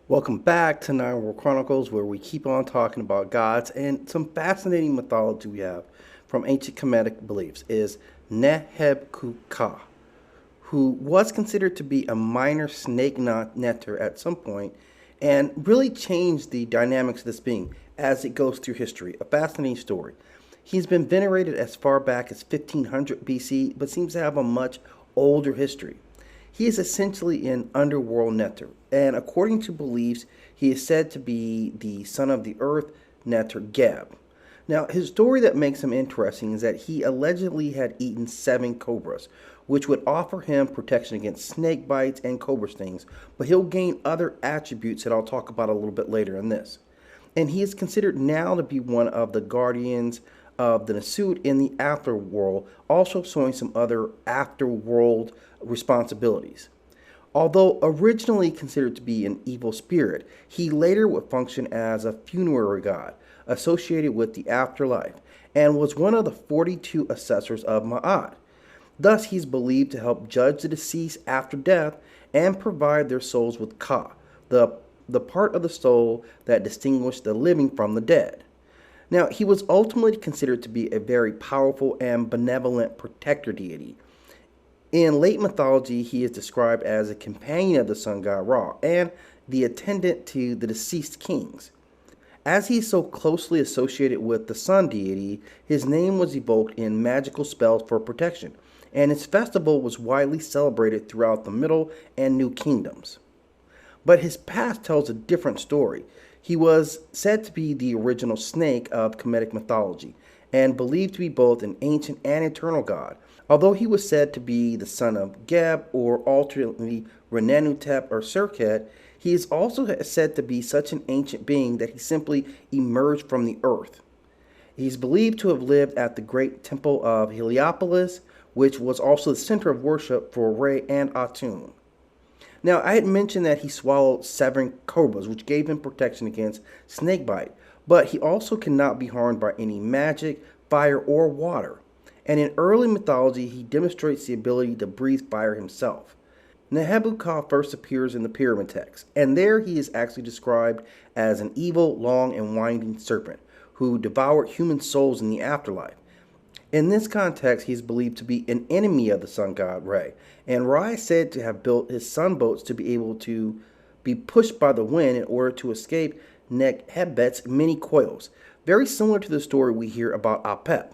Welcome back to Nine World Chronicles, where we keep on talking about gods and some fascinating mythology we have from ancient Kemetic beliefs is Nehebu Kau, who was considered to be a minor snake netter at some point and really changed the dynamics of this being as it goes through history. A fascinating story. He's been venerated as far back as 1500 BC, but seems to have a much older history. He is essentially an underworld netter, and according to beliefs, he is said to be the son of the earth netter Geb. Now, his story that makes him interesting is that he allegedly had eaten 7 cobras, which would offer him protection against snake bites and cobra stings, but he'll gain other attributes that I'll talk about a little bit later in this. And he is considered now to be one of the guardians of the nswt in the Afterworld, also showing some other Afterworld responsibilities. Although originally considered to be an evil spirit, he later would function as a funerary god associated with the afterlife and was one of the 42 assessors of Ma'at. Thus, he's believed to help judge the deceased after death and provide their souls with Ka, the part of the soul that distinguished the living from the dead. Now, he was ultimately considered to be a very powerful and benevolent protector deity. In late mythology, he is described as a companion of the sun god Ra and the attendant to the deceased kings. As he is so closely associated with the sun deity, his name was evoked in magical spells for protection, and his festival was widely celebrated throughout the Middle and New Kingdoms. But his past tells a different story. He was said to be the original snake of Kemetic mythology, and believed to be both an ancient and eternal god. Although he was said to be the son of Geb, or alternately Renanutep or Serket, he is also said to be such an ancient being that he simply emerged from the earth. He is believed to have lived at the great temple of Heliopolis, which was also the center of worship for Re and Atum. Now, I had mentioned that he swallowed 7 cobras, which gave him protection against snakebite, but he also cannot be harmed by any magic, fire, or water. And in early mythology, he demonstrates the ability to breathe fire himself. Nehebu Kau first appears in the pyramid text, and there he is actually described as an evil, long, and winding serpent who devoured human souls in the afterlife. In this context, he is believed to be an enemy of the sun god Re, and Ra is said to have built his sun boats to be able to be pushed by the wind in order to escape Nehebet's many coils, very similar to the story we hear about Apep.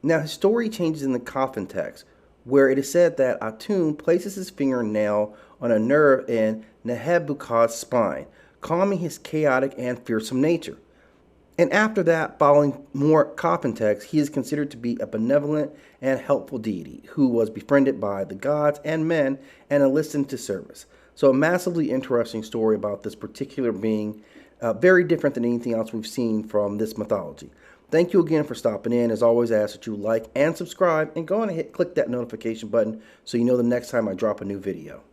Now, his story changes in the coffin text, where it is said that Atum places his fingernail on a nerve in Nehebu Kau's spine, calming his chaotic and fearsome nature. And after that, following more coffin texts, he is considered to be a benevolent and helpful deity who was befriended by the gods and men and enlisted into service. So a massively interesting story about this particular being, very different than anything else we've seen from this mythology. Thank you again for stopping in. As always, I ask that you like and subscribe and go on and click that notification button so you know the next time I drop a new video.